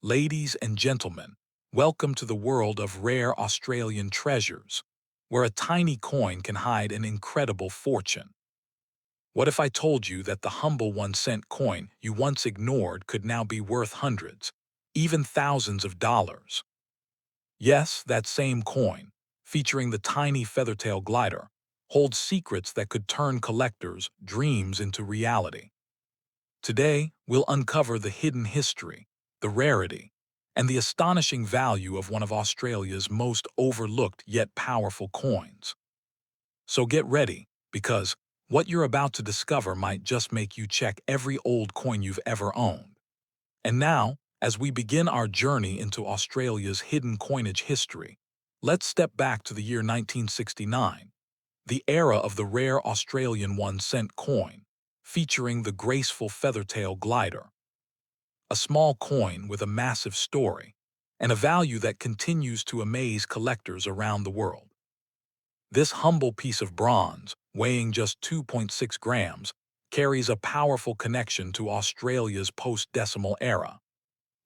Ladies and gentlemen, welcome to the world of rare Australian treasures, where a tiny coin can hide an incredible fortune. What if I told you that the humble 1 cent coin you once ignored could now be worth hundreds, even thousands of dollars? Yes, that same coin, featuring the tiny feathertail glider, holds secrets that could turn collectors' dreams into reality. Today, we'll uncover the hidden history, the rarity, and the astonishing value of one of Australia's most overlooked yet powerful coins. So get ready, because what you're about to discover might just make you check every old coin you've ever owned. And now, as we begin our journey into Australia's hidden coinage history, let's step back to the year 1969, the era of the rare Australian 1 cent coin, featuring the graceful feathertail glider, a small coin with a massive story, and a value that continues to amaze collectors around the world. This humble piece of bronze, weighing just 2.6 grams, carries a powerful connection to Australia's post-decimal era.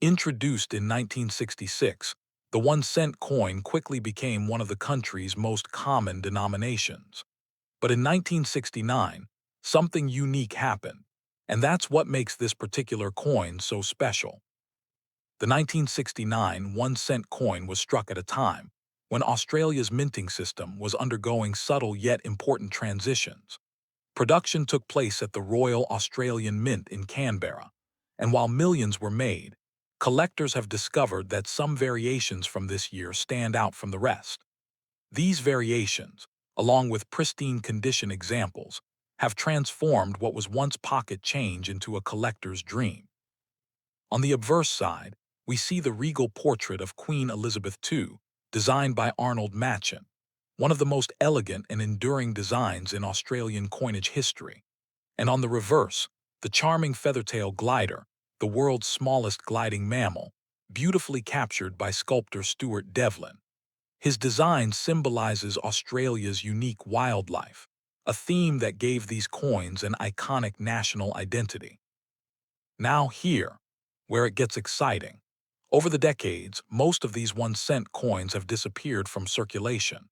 Introduced in 1966, the 1 cent coin quickly became one of the country's most common denominations. But in 1969, something unique happened, and that's what makes this particular coin so special. The 1969 1 cent coin was struck at a time when Australia's minting system was undergoing subtle yet important transitions. Production took place at the Royal Australian Mint in Canberra, and while millions were made, collectors have discovered that some variations from this year stand out from the rest. These variations, along with pristine condition examples, have transformed what was once pocket change into a collector's dream. On the obverse side, we see the regal portrait of Queen Elizabeth II, designed by Arnold Machen, one of the most elegant and enduring designs in Australian coinage history. And on the reverse, the charming feathertail glider, the world's smallest gliding mammal, beautifully captured by sculptor Stuart Devlin. His design symbolizes Australia's unique wildlife, a theme that gave these coins an iconic national identity. Now here, where it gets exciting. Over the decades, most of these 1 cent coins have disappeared from circulation.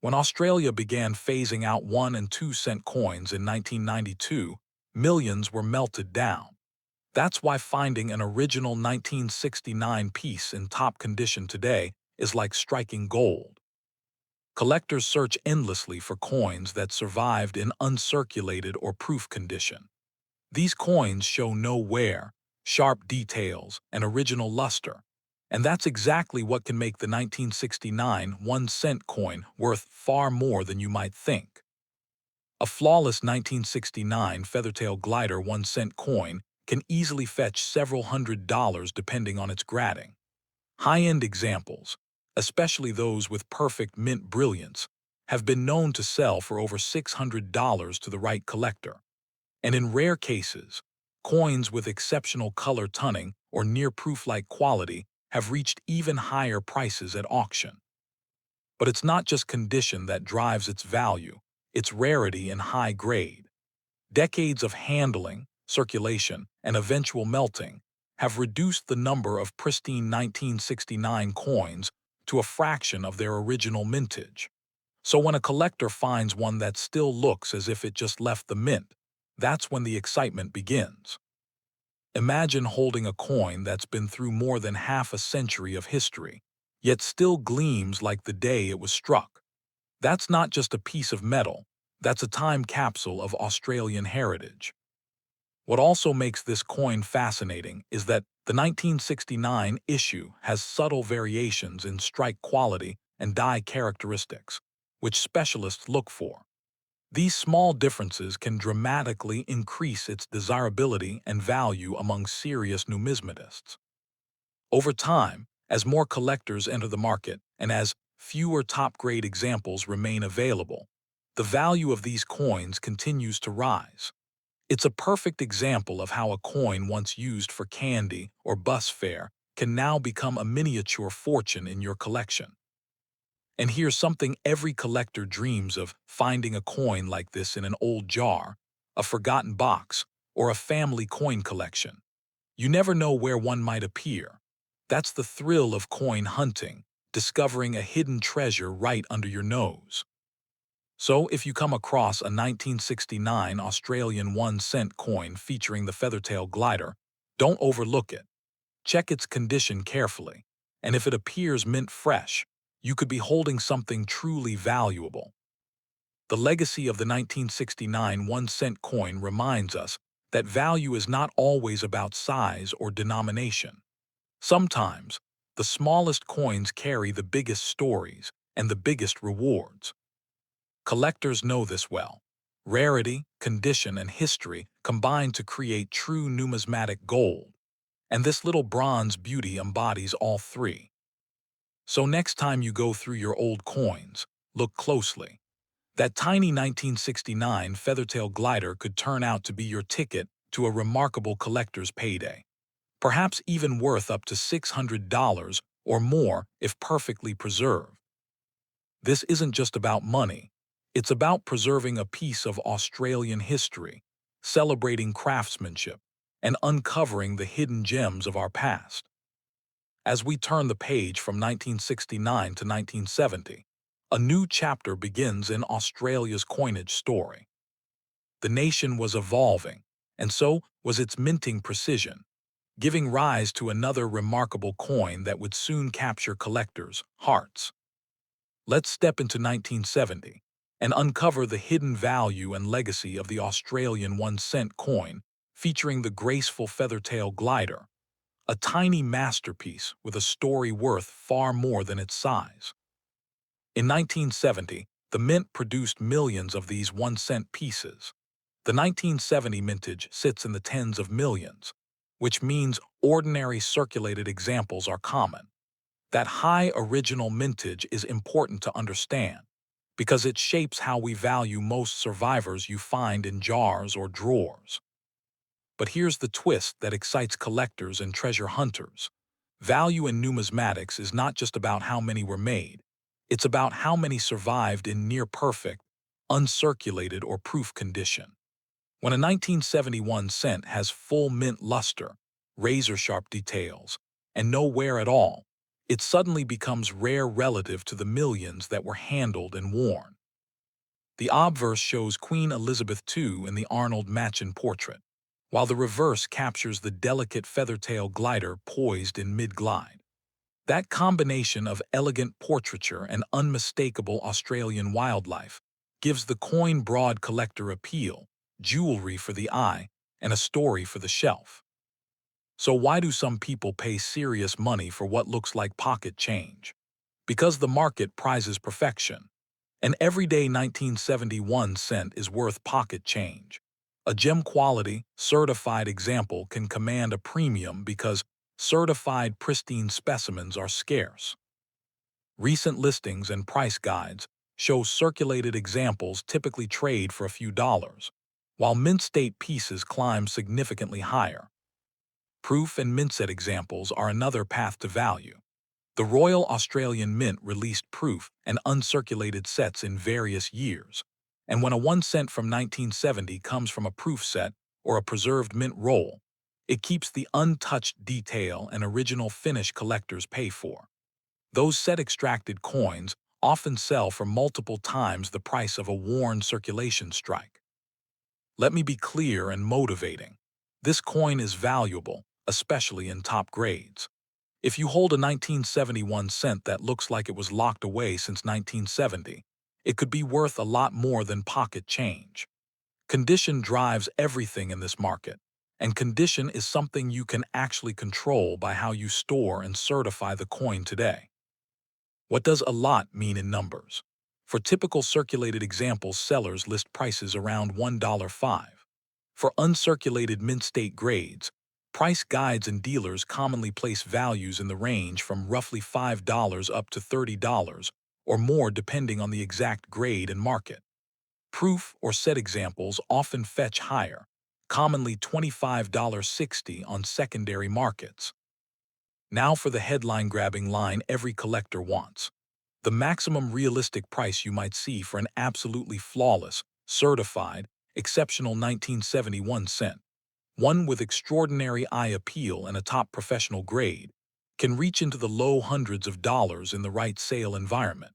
When Australia began phasing out 1 and 2 cent coins in 1992, millions were melted down. That's why finding an original 1969 piece in top condition today is like striking gold. Collectors search endlessly for coins that survived in uncirculated or proof condition. These coins show no wear, sharp details, and original luster, and that's exactly what can make the 1969 1 cent coin worth far more than you might think. A flawless 1969 Feathertail Glider 1 cent coin can easily fetch several $100s depending on its grading. High-end examples, especially those with perfect mint brilliance, have been known to sell for over $600 to the right collector. And in rare cases, coins with exceptional color toning or near-proof-like quality have reached even higher prices at auction. But it's not just condition that drives its value, it's rarity and high grade. Decades of handling, circulation, and eventual melting have reduced the number of pristine 1969 coins to a fraction of their original mintage. So when a collector finds one that still looks as if it just left the mint, that's when the excitement begins. Imagine holding a coin that's been through more than half a century of history, yet still gleams like the day it was struck. That's not just a piece of metal, that's a time capsule of Australian heritage. What also makes this coin fascinating is that the 1969 issue has subtle variations in strike quality and die characteristics, which specialists look for. These small differences can dramatically increase its desirability and value among serious numismatists. Over time, as more collectors enter the market and as fewer top-grade examples remain available, the value of these coins continues to rise. It's a perfect example of how a coin once used for candy or bus fare can now become a miniature fortune in your collection. And here's something every collector dreams of: finding a coin like this in an old jar, a forgotten box, or a family coin collection. You never know where one might appear. That's the thrill of coin hunting, discovering a hidden treasure right under your nose. So, if you come across a 1969 Australian 1-cent coin featuring the feathertail glider, don't overlook it. Check its condition carefully, and if it appears mint fresh, you could be holding something truly valuable. The legacy of the 1969 1-cent coin reminds us that value is not always about size or denomination. Sometimes, the smallest coins carry the biggest stories and the biggest rewards. Collectors know this well. Rarity, condition, and history combine to create true numismatic gold, and this little bronze beauty embodies all three. So next time you go through your old coins, look closely. That tiny 1969 feathertail glider could turn out to be your ticket to a remarkable collector's payday, perhaps even worth up to $600 or more if perfectly preserved. This isn't just about money. It's about preserving a piece of Australian history, celebrating craftsmanship, and uncovering the hidden gems of our past. As we turn the page from 1969 to 1970, a new chapter begins in Australia's coinage story. The nation was evolving, and so was its minting precision, giving rise to another remarkable coin that would soon capture collectors' hearts. Let's step into 1970 and uncover the hidden value and legacy of the Australian 1-cent coin featuring the graceful feathertail glider, a tiny masterpiece with a story worth far more than its size. In 1970, the mint produced millions of these 1-cent pieces. The 1970 mintage sits in the tens of millions, which means ordinary circulated examples are common. That high original mintage is important to understand because it shapes how we value most survivors you find in jars or drawers. But here's the twist that excites collectors and treasure hunters. Value in numismatics is not just about how many were made. It's about how many survived in near-perfect, uncirculated, or proof condition. When a 1971 cent has full mint luster, razor-sharp details, and no wear at all, it suddenly becomes rare relative to the millions that were handled and worn. The obverse shows Queen Elizabeth II in the Arnold Machin portrait, while the reverse captures the delicate feathertail glider poised in mid-glide. That combination of elegant portraiture and unmistakable Australian wildlife gives the coin broad collector appeal, jewelry for the eye, and a story for the shelf. So why do some people pay serious money for what looks like pocket change? Because the market prizes perfection. An everyday 1971 cent is worth pocket change. A gem-quality, certified example can command a premium because certified pristine specimens are scarce. Recent listings and price guides show circulated examples typically trade for a few dollars, while mint state pieces climb significantly higher. Proof and mint set examples are another path to value. The Royal Australian Mint released proof and uncirculated sets in various years, and when a 1 cent from 1970 comes from a proof set or a preserved mint roll, it keeps the untouched detail and original finish collectors pay for. Those set-extracted coins often sell for multiple times the price of a worn circulation strike. Let me be clear and motivating. This coin is valuable, especially in top grades. If you hold a 1971 cent that looks like it was locked away since 1970, it could be worth a lot more than pocket change. Condition drives everything in this market, and condition is something you can actually control by how you store and certify the coin today. What does a lot mean in numbers? For typical circulated examples, sellers list prices around $1.05. For uncirculated mint state grades, price guides and dealers commonly place values in the range from roughly $5 up to $30 or more depending on the exact grade and market. Proof or set examples often fetch higher, commonly $25.60 on secondary markets. Now for the headline-grabbing line every collector wants. The maximum realistic price you might see for an absolutely flawless, certified, exceptional 1971 cent. One with extraordinary eye appeal and a top professional grade. can reach into the low hundreds of dollars in the right sale environment.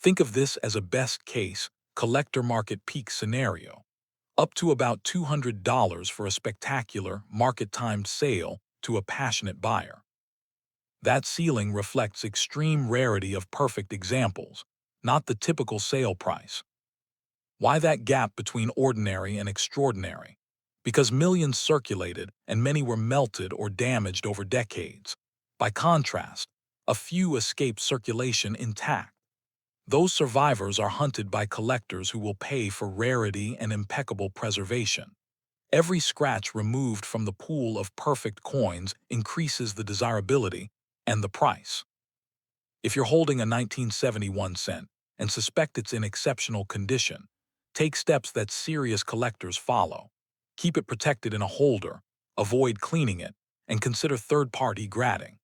Think of this as a best-case, collector market peak scenario, up to about $200 for a spectacular, market-timed sale to a passionate buyer. That ceiling reflects extreme rarity of perfect examples, not the typical sale price. Why that gap between ordinary and extraordinary? Because millions circulated and many were melted or damaged over decades. By contrast, a few escape circulation intact. Those survivors are hunted by collectors who will pay for rarity and impeccable preservation. Every scratch removed from the pool of perfect coins increases the desirability and the price. If you're holding a 1971 cent and suspect it's in exceptional condition, take steps that serious collectors follow. Keep it protected in a holder, avoid cleaning it, and consider third-party grading.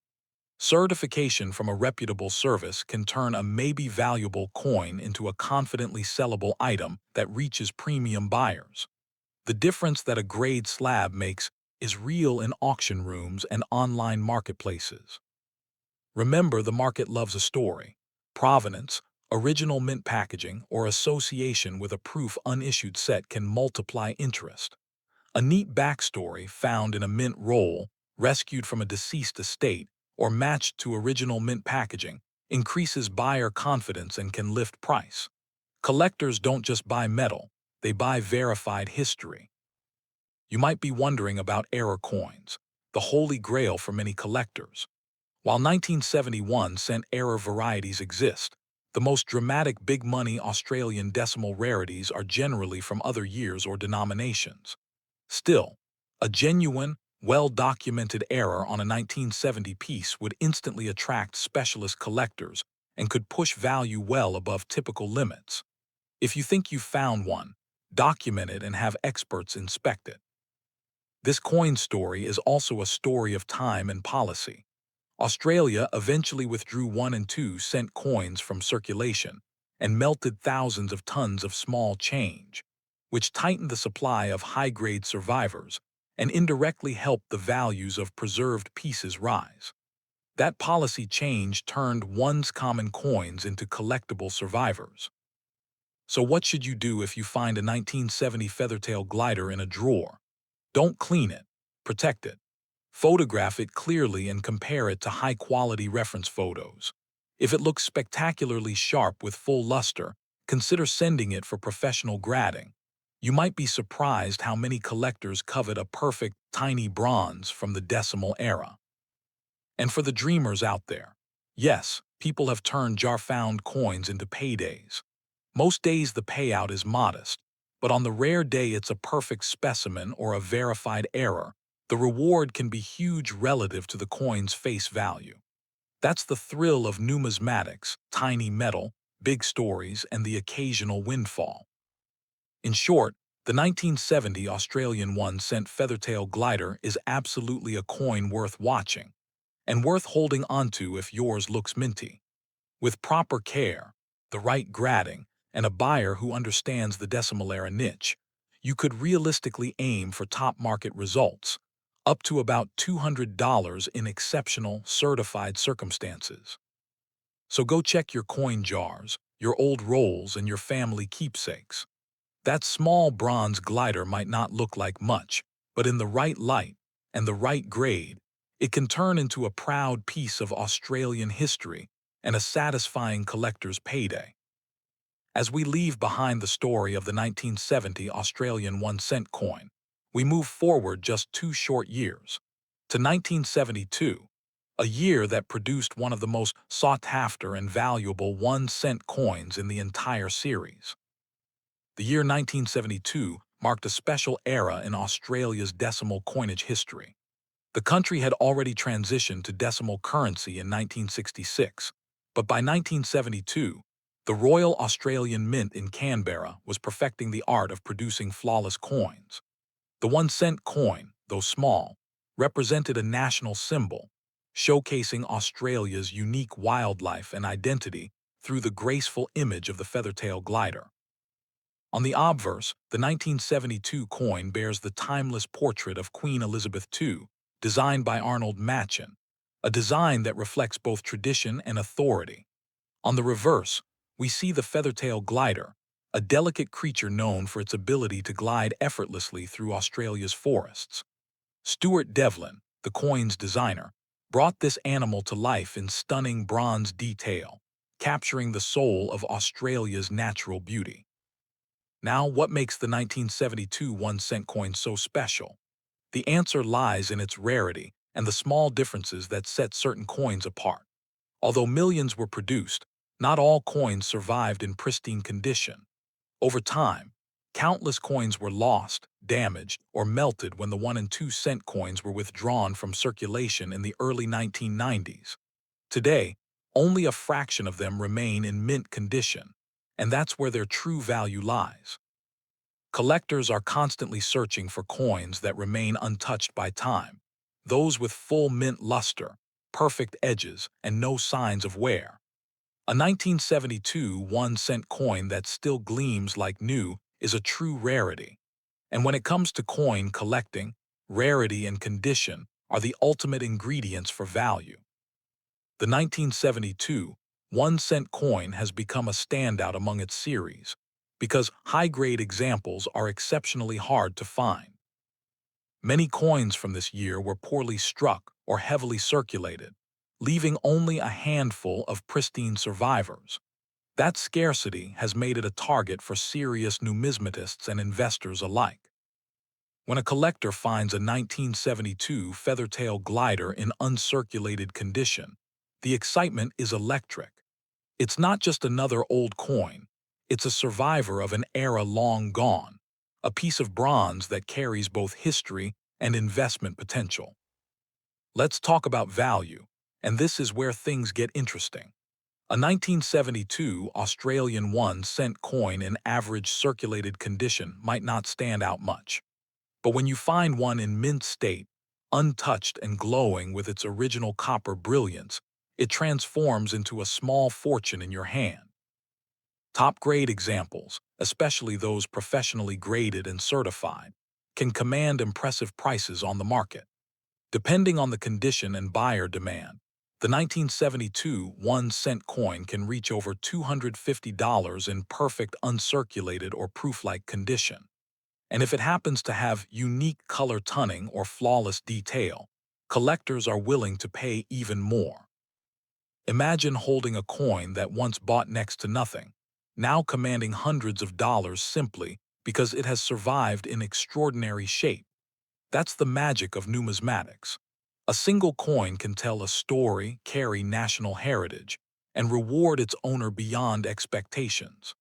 Certification from a reputable service can turn a maybe valuable coin into a confidently sellable item that reaches premium buyers. The difference that a grade slab makes is real in auction rooms and online marketplaces. Remember, the market loves a story. Provenance, original mint packaging, or association with a proof unissued set can multiply interest. A neat backstory found in a mint roll, rescued from a deceased estate, or matched to original mint packaging, increases buyer confidence and can lift price. Collectors don't just buy metal, they buy verified history. You might be wondering about error coins, the holy grail for many collectors. While 1971 cent error varieties exist, the most dramatic big money Australian decimal rarities are generally from other years or denominations. Still, a genuine, well-documented error on a 1970 piece would instantly attract specialist collectors and could push value well above typical limits. If you think you've found one, document it and have experts inspect it. This coin story is also a story of time and policy. Australia eventually withdrew 1 and 2 cent coins from circulation and melted thousands of tons of small change, which tightened the supply of high-grade survivors and indirectly helped the values of preserved pieces rise. That policy change turned once common coins into collectible survivors. So what should you do if you find a 1970 feathertail glider in a drawer? Don't clean it. Protect it. Photograph it clearly and compare it to high-quality reference photos. If it looks spectacularly sharp with full luster, consider sending it for professional grading. You might be surprised how many collectors covet a perfect, tiny bronze from the decimal era. And for the dreamers out there, yes, people have turned jar-found coins into paydays. Most days the payout is modest, but on the rare day it's a perfect specimen or a verified error, the reward can be huge relative to the coin's face value. That's the thrill of numismatics: tiny metal, big stories, and the occasional windfall. In short, the 1970 Australian 1 cent feathertail glider is absolutely a coin worth watching, and worth holding onto if yours looks minty. With proper care, the right grading, and a buyer who understands the decimal era niche, you could realistically aim for top market results, up to about $200 in exceptional, certified circumstances. So go check your coin jars, your old rolls, and your family keepsakes. That small bronze glider might not look like much, but in the right light and the right grade, it can turn into a proud piece of Australian history and a satisfying collector's payday. As we leave behind the story of the 1970 Australian 1 cent coin, we move forward just 2 short years, to 1972, a year that produced one of the most sought-after and valuable 1 cent coins in the entire series. The year 1972 marked a special era in Australia's decimal coinage history. The country had already transitioned to decimal currency in 1966, but by 1972, the Royal Australian Mint in Canberra was perfecting the art of producing flawless coins. The 1 cent coin, though small, represented a national symbol, showcasing Australia's unique wildlife and identity through the graceful image of the feathertail glider. On the obverse, the 1972 coin bears the timeless portrait of Queen Elizabeth II, designed by Arnold Machin. a design that reflects both tradition and authority. On the reverse, we see the feathertail glider, a delicate creature known for its ability to glide effortlessly through Australia's forests. Stuart Devlin, the coin's designer, brought this animal to life in stunning bronze detail, capturing the soul of Australia's natural beauty. Now, what makes the 1972 1-cent coin so special? The answer lies in its rarity and the small differences that set certain coins apart. Although millions were produced, not all coins survived in pristine condition. Over time, countless coins were lost, damaged, or melted when the 1 and 2-cent coins were withdrawn from circulation in the early 1990s. Today, only a fraction of them remain in mint condition, and that's where their true value lies. Collectors are constantly searching for coins that remain untouched by time, those with full mint luster, perfect edges, and no signs of wear. A 1972 1-cent coin that still gleams like new is a true rarity. And when it comes to coin collecting, rarity and condition are the ultimate ingredients for value. The 1972 1-cent coin has become a standout among its series because high-grade examples are exceptionally hard to find. Many coins from this year were poorly struck or heavily circulated, leaving only a handful of pristine survivors. That scarcity has made it a target for serious numismatists and investors alike. When a collector finds a 1972 feathertail glider in uncirculated condition, the excitement is electric. It's not just another old coin, it's a survivor of an era long gone, a piece of bronze that carries both history and investment potential. Let's talk about value, and this is where things get interesting. A 1972 Australian 1-cent coin in average circulated condition might not stand out much. But when you find one in mint state, untouched and glowing with its original copper brilliance, it transforms into a small fortune in your hand. Top-grade examples, especially those professionally graded and certified, can command impressive prices on the market. Depending on the condition and buyer demand, the 1972 1-cent coin can reach over $250 in perfect uncirculated or proof-like condition. And if it happens to have unique color toning or flawless detail, collectors are willing to pay even more. Imagine holding a coin that once bought next to nothing, now commanding hundreds of dollars simply because it has survived in extraordinary shape. That's the magic of numismatics. A single coin can tell a story, carry national heritage, and reward its owner beyond expectations.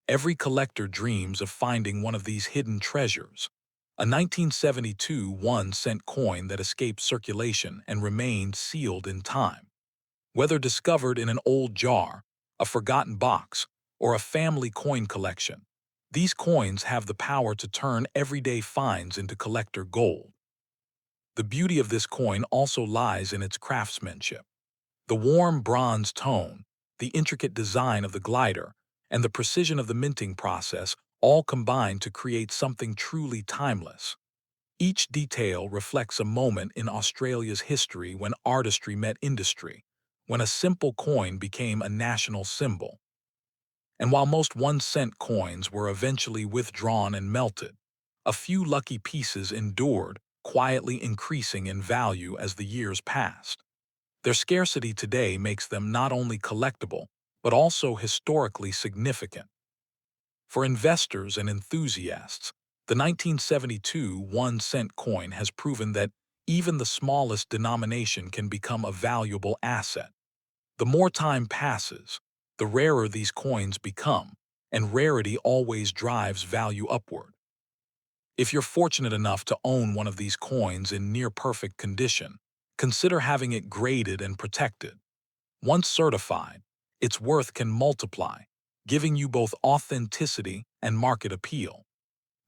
Every collector dreams of finding one of these hidden treasures, a 1972 1-cent coin that escaped circulation and remained sealed in time. Whether discovered in an old jar, a forgotten box, or a family coin collection, these coins have the power to turn everyday finds into collector gold. The beauty of this coin also lies in its craftsmanship. The warm bronze tone, the intricate design of the glider, and the precision of the minting process all combine to create something truly timeless. Each detail reflects a moment in Australia's history when artistry met industry, when a simple coin became a national symbol. And while most 1-cent coins were eventually withdrawn and melted, a few lucky pieces endured, quietly increasing in value as the years passed. Their scarcity today makes them not only collectible, but also historically significant. For investors and enthusiasts, the 1972 1-cent coin has proven that even the smallest denomination can become a valuable asset. The more time passes, the rarer these coins become, and rarity always drives value upward. If you're fortunate enough to own one of these coins in near-perfect condition, consider having it graded and protected. Once certified, its worth can multiply, giving you both authenticity and market appeal.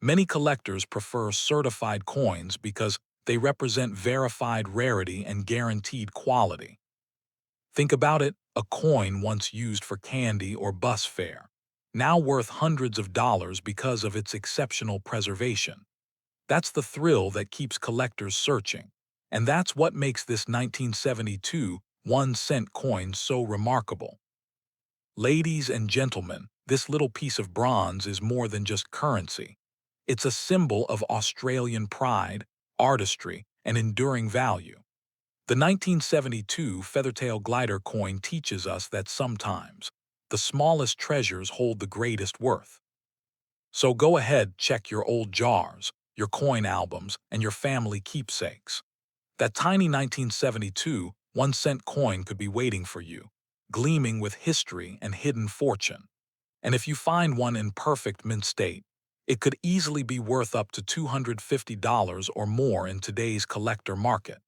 Many collectors prefer certified coins because they represent verified rarity and guaranteed quality. Think about it, a coin once used for candy or bus fare, now worth hundreds of dollars because of its exceptional preservation. That's the thrill that keeps collectors searching, And that's what makes this 1972 1-cent coin so remarkable. Ladies and gentlemen, this little piece of bronze is more than just currency. It's a symbol of Australian pride, artistry, and enduring value. The 1972 feathertail glider coin teaches us that sometimes the smallest treasures hold the greatest worth. So go ahead, check your old jars, your coin albums, and your family keepsakes. That tiny 1972 1-cent coin could be waiting for you, gleaming with history and hidden fortune. And if you find one in perfect mint state, it could easily be worth up to $250 or more in today's collector market.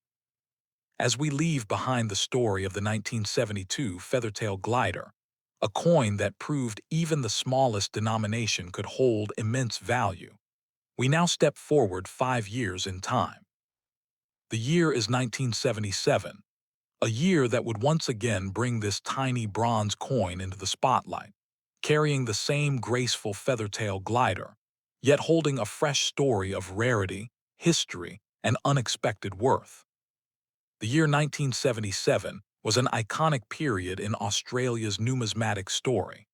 As we leave behind the story of the 1972 feathertail glider, a coin that proved even the smallest denomination could hold immense value, we now step forward 5 years in time. The year is 1977, a year that would once again bring this tiny bronze coin into the spotlight, carrying the same graceful feathertail glider, yet holding a fresh story of rarity, history, and unexpected worth. The year 1977 was an iconic period in Australia's numismatic story.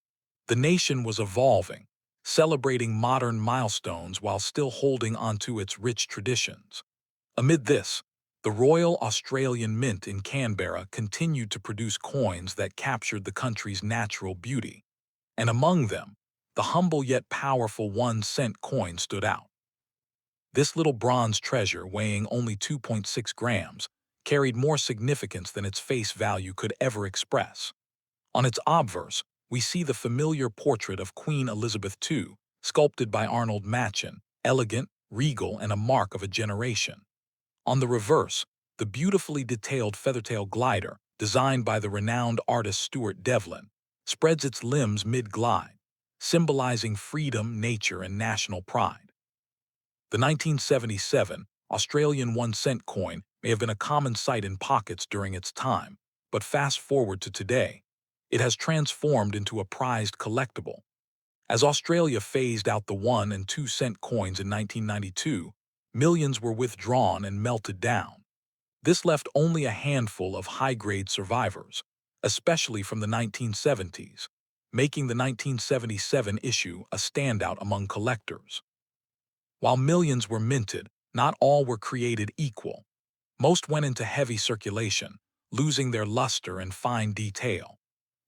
The nation was evolving, celebrating modern milestones while still holding onto its rich traditions. Amid this, the Royal Australian Mint in Canberra continued to produce coins that captured the country's natural beauty, and among them, the humble yet powerful 1-cent coin stood out. This little bronze treasure, weighing only 2.6 grams, carried more significance than its face value could ever express. On its obverse, we see the familiar portrait of Queen Elizabeth II, sculpted by Arnold Machin, elegant, regal, and a mark of a generation. On the reverse, the beautifully detailed feathertail glider, designed by the renowned artist Stuart Devlin, spreads its limbs mid-glide, symbolizing freedom, nature, and national pride. The 1977 Australian 1-cent coin may have been a common sight in pockets during its time, but fast forward to today, it has transformed into a prized collectible. As Australia phased out the 1 and 2-cent coins in 1992, millions were withdrawn and melted down. This left only a handful of high-grade survivors, especially from the 1970s, making the 1977 issue a standout among collectors. While millions were minted, not all were created equal. Most went into heavy circulation, losing their luster and fine detail.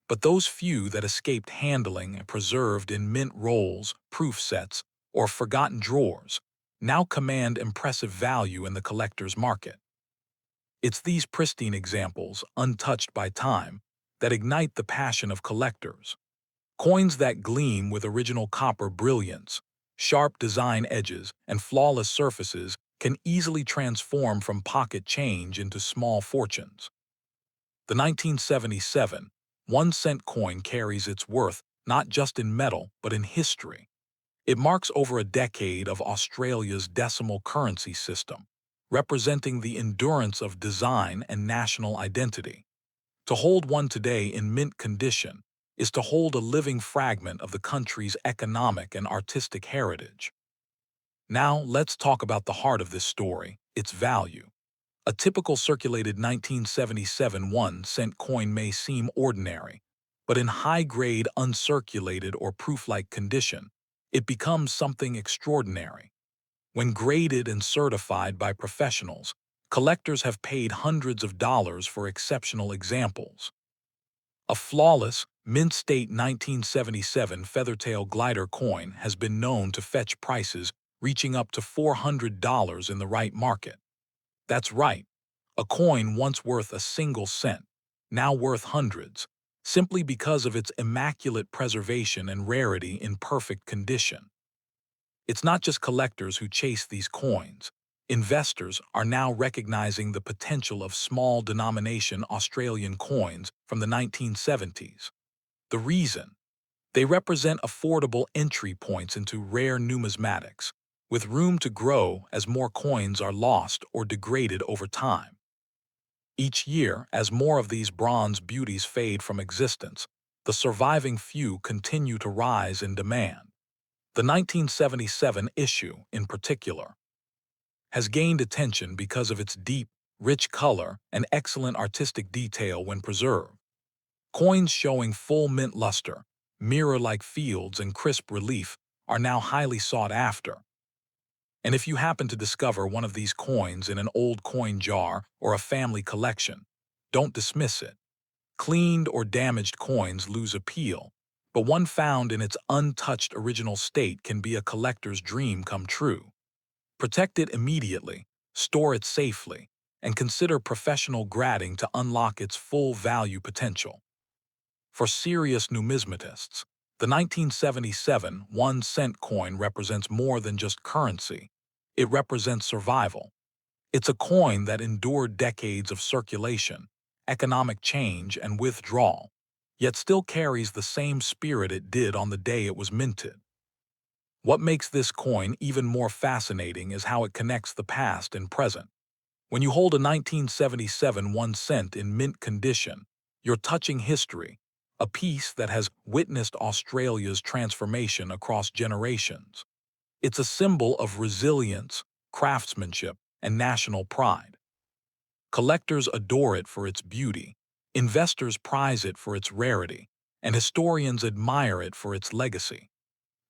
But those few that escaped handling and preserved in mint rolls, proof sets, or forgotten drawers now command impressive value in the collector's market. It's these pristine examples, untouched by time, that ignite the passion of collectors. Coins that gleam with original copper brilliance, sharp design edges, and flawless surfaces can easily transform from pocket change into small fortunes. The 1977 1-cent coin carries its worth not just in metal but in history. It marks over a decade of Australia's decimal currency system, representing the endurance of design and national identity. To hold one today in mint condition is to hold a living fragment of the country's economic and artistic heritage. Now, let's talk about the heart of this story, its value. A typical circulated 1977 1-cent coin may seem ordinary, but in high-grade uncirculated or proof-like condition, it becomes something extraordinary. When graded and certified by professionals, collectors have paid hundreds of dollars for exceptional examples. A flawless, mint-state 1977 feathertail glider coin has been known to fetch prices reaching up to $400 in the right market. That's right, a coin once worth a single cent, now worth hundreds, simply because of its immaculate preservation and rarity in perfect condition. It's not just collectors who chase these coins. Investors are now recognizing the potential of small denomination Australian coins from the 1970s. The reason? They represent affordable entry points into rare numismatics, with room to grow as more coins are lost or degraded over time. Each year, as more of these bronze beauties fade from existence, the surviving few continue to rise in demand. The 1977 issue, in particular, has gained attention because of its deep, rich color, and excellent artistic detail when preserved. Coins showing full mint luster, mirror-like fields, and crisp relief are now highly sought after. And if you happen to discover one of these coins in an old coin jar or a family collection, don't dismiss it. Cleaned or damaged coins lose appeal, but one found in its untouched original state can be a collector's dream come true. Protect it immediately, store it safely, and consider professional grading to unlock its full value potential. For serious numismatists, the 1977 1-cent coin represents more than just currency. It represents survival. It's a coin that endured decades of circulation, economic change, and withdrawal, yet still carries the same spirit it did on the day it was minted. What makes this coin even more fascinating is how it connects the past and present. When you hold a 1977 1-cent in mint condition, you're touching history, a piece that has witnessed Australia's transformation across generations. It's a symbol of resilience, craftsmanship, and national pride. Collectors adore it for its beauty, investors prize it for its rarity, and historians admire it for its legacy.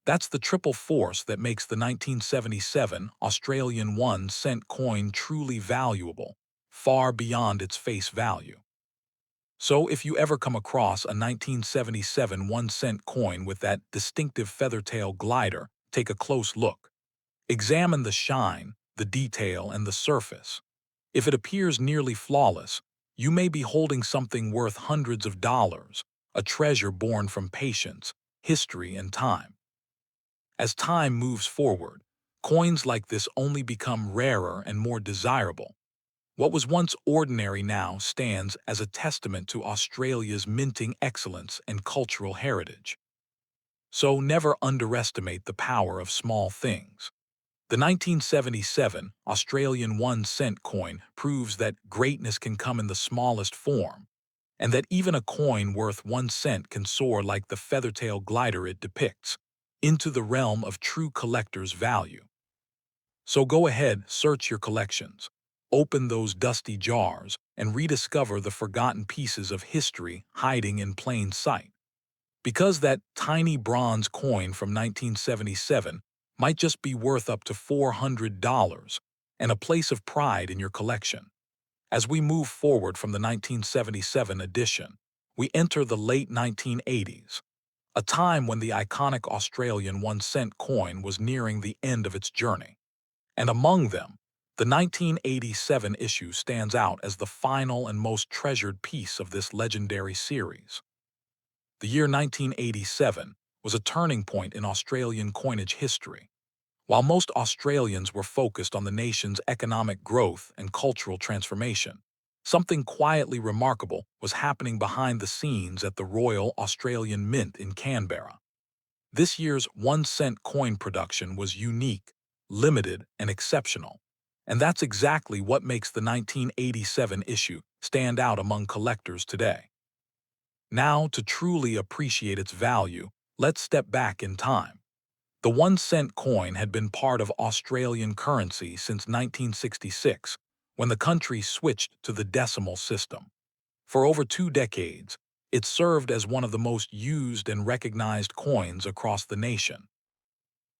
That's the triple force that makes the 1977 Australian 1-cent coin truly valuable, far beyond its face value. So if you ever come across a 1977 1-cent coin with that distinctive feathertail glider, take a close look. Examine the shine, the detail, and the surface. If it appears nearly flawless, you may be holding something worth hundreds of dollars, a treasure born from patience, history, and time. As time moves forward, coins like this only become rarer and more desirable. What was once ordinary now stands as a testament to Australia's minting excellence and cultural heritage. So never underestimate the power of small things. The 1977 Australian 1-cent coin proves that greatness can come in the smallest form, and that even a coin worth 1 cent can soar like the feathertail glider it depicts, into the realm of true collector's value. So go ahead, search your collections, open those dusty jars, and rediscover the forgotten pieces of history hiding in plain sight. Because that tiny bronze coin from 1977 might just be worth up to $400 and a place of pride in your collection. As we move forward from the 1977 edition, we enter the late 1980s, a time when the iconic Australian 1-cent coin was nearing the end of its journey. And among them, the 1987 issue stands out as the final and most treasured piece of this legendary series. The year 1987 was a turning point in Australian coinage history. While most Australians were focused on the nation's economic growth and cultural transformation, something quietly remarkable was happening behind the scenes at the Royal Australian Mint in Canberra. This year's 1-cent coin production was unique, limited, and exceptional. And that's exactly what makes the 1987 issue stand out among collectors today. Now, to truly appreciate its value, let's step back in time. The 1-cent coin had been part of Australian currency since 1966, when the country switched to the decimal system. For over 2 decades, it served as one of the most used and recognized coins across the nation.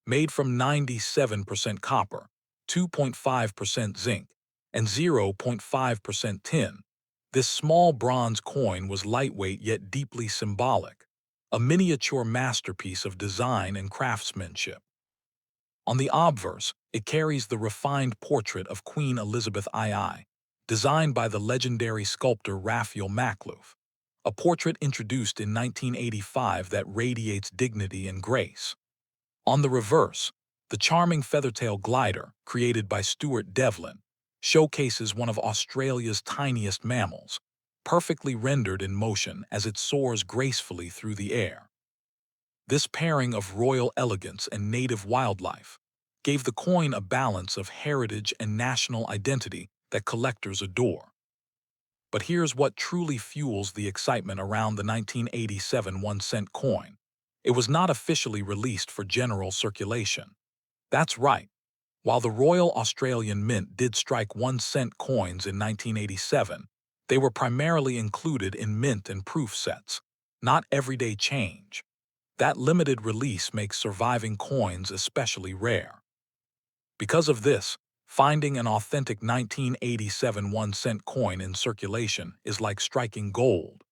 Made from 97% copper, 2.5% zinc, and 0.5% tin, this small bronze coin was lightweight yet deeply symbolic, a miniature masterpiece of design and craftsmanship. On the obverse, it carries the refined portrait of Queen Elizabeth II, designed by the legendary sculptor Raphael Makhlouf, a portrait introduced in 1985 that radiates dignity and grace. On the reverse, the charming feathertail glider, created by Stuart Devlin, showcases one of Australia's tiniest mammals, perfectly rendered in motion as it soars gracefully through the air. This pairing of royal elegance and native wildlife gave the coin a balance of heritage and national identity that collectors adore. But here's what truly fuels the excitement around the 1987 1-cent coin. It was not officially released for general circulation. That's right. While the Royal Australian Mint did strike 1-cent coins in 1987, they were primarily included in mint and proof sets, not everyday change. That limited release makes surviving coins especially rare. Because of this, finding an authentic 1987 1-cent coin in circulation is like striking gold.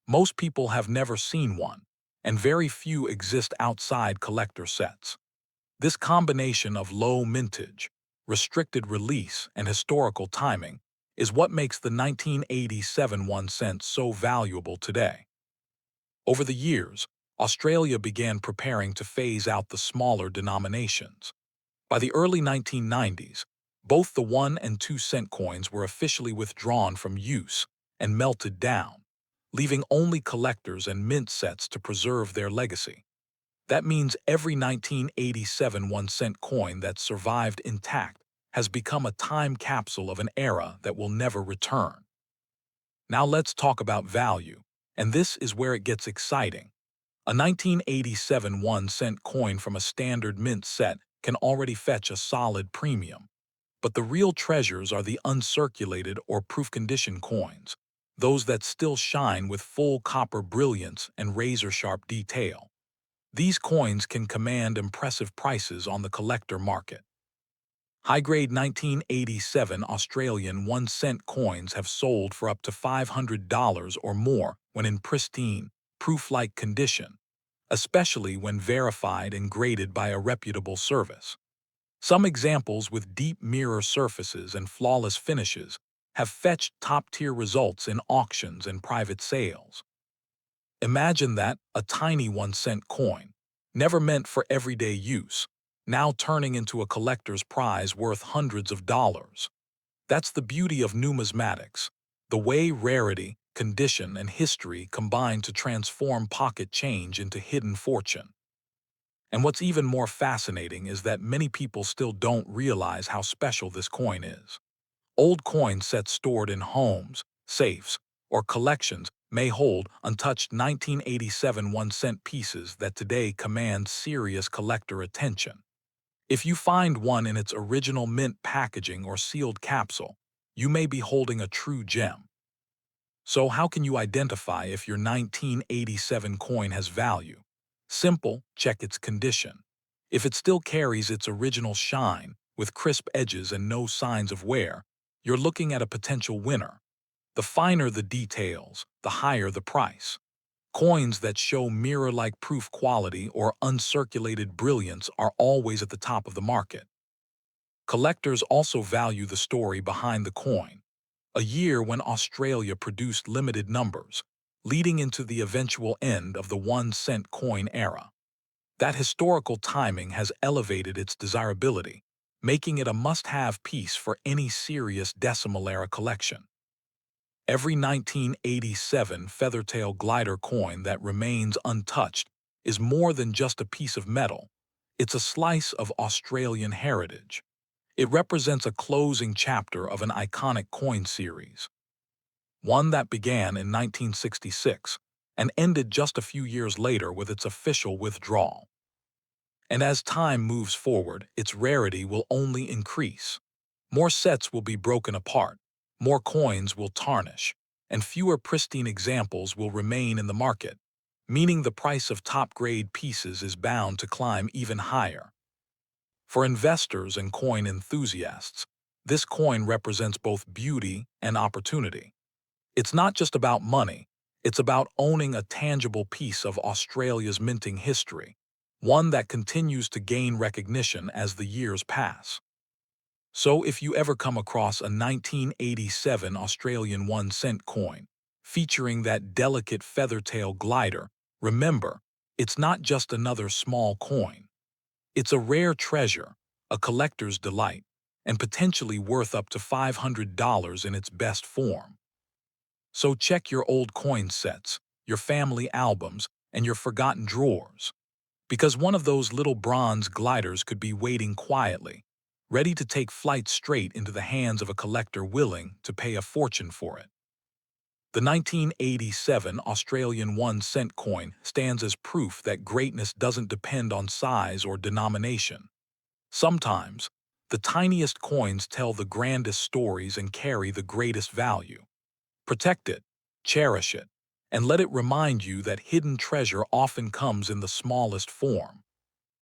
Most people have never seen one, and very few exist outside collector sets. This combination of low mintage, restricted release, and historical timing is what makes the 1987 1-cent so valuable today. Over the years, Australia began preparing to phase out the smaller denominations. By the early 1990s, both the 1 and 2-cent coins were officially withdrawn from use and melted down, leaving only collectors and mint sets to preserve their legacy. That means every 1987 1-cent coin that survived intact has become a time capsule of an era that will never return. Now let's talk about value, and this is where it gets exciting. A 1987 1-cent coin from a standard mint set can already fetch a solid premium. But the real treasures are the uncirculated or proof condition coins, those that still shine with full copper brilliance and razor-sharp detail. These coins can command impressive prices on the collector market. High-grade 1987 Australian 1-cent coins have sold for up to $500 or more when in pristine, proof-like condition, especially when verified and graded by a reputable service. Some examples with deep mirror surfaces and flawless finishes have fetched top-tier results in auctions and private sales. Imagine that, a tiny 1-cent coin, never meant for everyday use, now turning into a collector's prize worth hundreds of dollars. That's the beauty of numismatics, the way rarity, condition, and history combine to transform pocket change into hidden fortune. And what's even more fascinating is that many people still don't realize how special this coin is. Old coin sets stored in homes, safes, or collections may hold untouched 1987 1-cent pieces that today command serious collector attention. If you find one in its original mint packaging or sealed capsule, you may be holding a true gem. So how can you identify if your 1987 coin has value? Simple, check its condition. If it still carries its original shine, with crisp edges and no signs of wear, you're looking at a potential winner. The finer the details, the higher the price. Coins that show mirror-like proof quality or uncirculated brilliance are always at the top of the market. Collectors also value the story behind the coin. A year when Australia produced limited numbers, leading into the eventual end of the 1-cent coin era. That historical timing has elevated its desirability, making it a must-have piece for any serious decimal-era collection. Every 1987 feathertail glider coin that remains untouched is more than just a piece of metal. It's a slice of Australian heritage. It represents a closing chapter of an iconic coin series, one that began in 1966 and ended just a few years later with its official withdrawal. And as time moves forward, its rarity will only increase. More sets will be broken apart, more coins will tarnish, and fewer pristine examples will remain in the market, meaning the price of top-grade pieces is bound to climb even higher. For investors and coin enthusiasts, this coin represents both beauty and opportunity. It's not just about money, it's about owning a tangible piece of Australia's minting history, one that continues to gain recognition as the years pass. So if you ever come across a 1987 Australian 1-cent coin featuring that delicate feathertail glider, remember, it's not just another small coin. It's a rare treasure, a collector's delight, and potentially worth up to $500 in its best form. So check your old coin sets, your family albums, and your forgotten drawers, because one of those little bronze gliders could be waiting quietly, ready to take flight straight into the hands of a collector willing to pay a fortune for it. The 1987 Australian 1-cent coin stands as proof that greatness doesn't depend on size or denomination. Sometimes, The tiniest coins tell the grandest stories and carry the greatest value. Protect it, cherish it, and let it remind you that hidden treasure often comes in the smallest form.